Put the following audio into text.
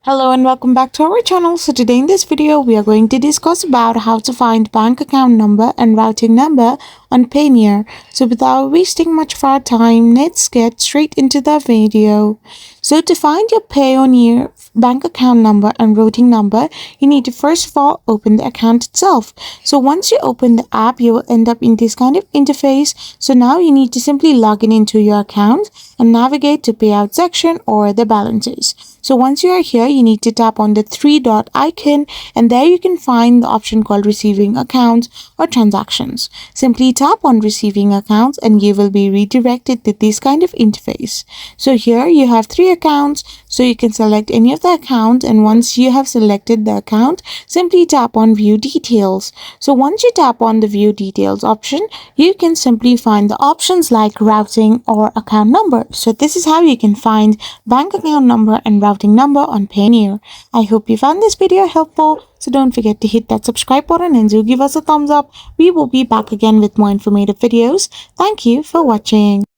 Hello and welcome back to our channel. So today in this video we are going to discuss about how to find bank account number and routing number on Payoneer. So without wasting much of our time, let's get straight into the video. So to find your Payoneer bank account number and routing number, you need to first of all open the account itself. So once you open the app, you will end up in this kind of interface. So now you need to simply log in into your account and navigate to payout section or the balances. So once you are here, you need to tap on the three dot icon and there you can find the option called receiving accounts or transactions. Simply tap on receiving accounts and you will be redirected to this kind of interface. So here you have three accounts, so you can select any of the accounts, and once you have selected the account, simply tap on view details. So once you tap on the view details option, you can simply find the options like routing or account number. So this is how you can find bank account number and routing number on Payoneer. I hope you found this video helpful. So don't forget to hit that subscribe button and do give us a thumbs up. We will be back again with more informative videos. Thank you for watching.